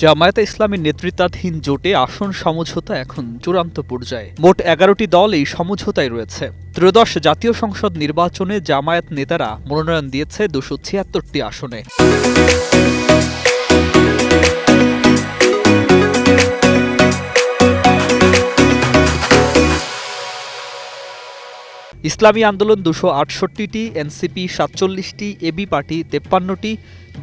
জামায়াতে ইসলামীর নেতৃত্বাধীন জোটে আসন সমঝোতা এখন চূড়ান্ত পর্যায়ে। মোট ১১টি দল এই সমঝোতায় রয়েছে। ত্রয়োদশ জাতীয় সংসদ নির্বাচনে জামায়াত নেতারা মনোনয়ন দিয়েছে ২৭৬টি আসনে। ইসলামী আন্দোলন ২৬৮টি, এনসিপি ৪৭টি, এবি পার্টি ৫৩টি,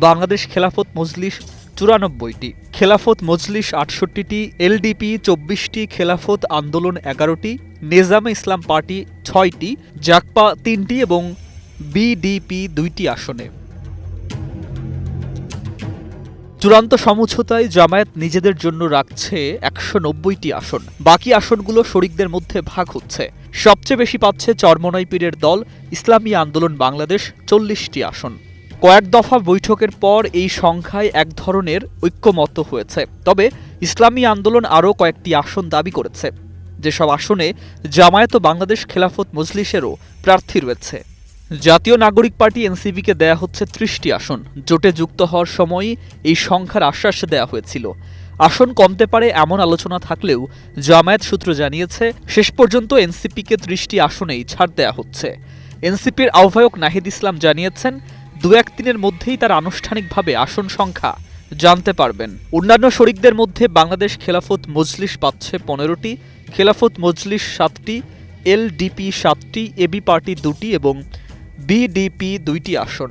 বাংলাদেশ খেলাফত মজলিস ৯৪টি, খেলাফত মজলিস ৬৮টি, এলডিপি ২৪টি, খেলাফত আন্দোলন ১১টি, নেজামে ইসলাম পার্টি ৬টি, জাকপা ৩টি এবং বিডিপি ২টি আসনে। চূড়ান্ত সমঝোতায় জামায়াত নিজেদের জন্য রাখছে ১৯০টি আসন। বাকি আসনগুলো শরিকদের মধ্যে ভাগ হচ্ছে। সবচেয়ে বেশি পাচ্ছে চরমোনাই পীরের দল ইসলামী আন্দোলন বাংলাদেশ ৪০টি আসন। কয়েক দফা বৈঠকের পর এই সংখ্যায় এক ধরনের ঐক্যমত্য হয়েছে। তবে ইসলামী আন্দোলন আরও কয়েকটি আসন দাবি করেছে, যেসব আসনে জামায়াত ও বাংলাদেশ খেলাফত মজলিসেরও প্রার্থী রয়েছে। জাতীয় নাগরিক পার্টি এনসিপিকে দেয়া হচ্ছে ৩০টি আসন। জোটে যুক্ত হওয়ার সময়ই এই সংখ্যার আশ্বাস দেয়া হয়েছিল। আসন কমতে পারে এমন আলোচনা থাকলেও জামায়াত সূত্র জানিয়েছে, শেষ পর্যন্ত এনসিপিকে ৩০টি আসনেই ছাড় দেয়া হচ্ছে। এনসিপির আহ্বায়ক নাহিদ ইসলাম জানিয়েছেন, ২-১ দিনের মধ্যেই তার আনুষ্ঠানিকভাবে আসন সংখ্যা জানতে পারবেন। অন্যান্য শরিকদের মধ্যে বাংলাদেশ খেলাফত মজলিস পাচ্ছে ১৫টি, খেলাফত মজলিস ৭টি, এলডিপি ৭টি, এবি পার্টি ২টি এবং বিডিপি ২টি আসন।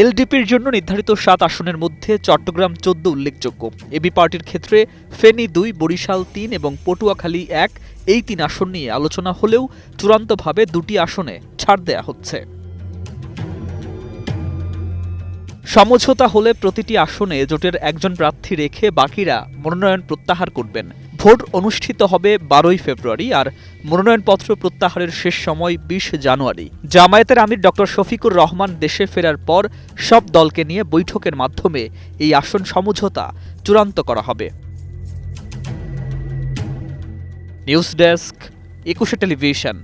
এলডিপির জন্য নির্ধারিত ৭ আসনের মধ্যে চট্টগ্রাম ১৪ উল্লেখযোগ্য। এবি পার্টির ক্ষেত্রে ফেনী ২, বরিশাল ৩ এবং পটুয়াখালী ১ এই ৩ আসন নিয়ে আলোচনা হলেও চূড়ান্তভাবে ২টি আসনে ছাড় দেয়া হচ্ছে। সমঝোতা হলে প্রতিটি আসনে জোটের একজন প্রার্থী রেখে বাকিরা মনোনয়ন প্রত্যাহার করবেন। ভোট অনুষ্ঠিত হবে ১২ই ফেব্রুয়ারি আর মনোনয়নপত্র প্রত্যাহারের শেষ সময় ২০ জানুয়ারি। জামায়াতের আমির ড শফিকুর রহমান দেশে ফেরার পর সব দলকে নিয়ে বৈঠকের মাধ্যমে এই আসন সমঝোতা চূড়ান্ত করা হবে। News desk, ২১ television.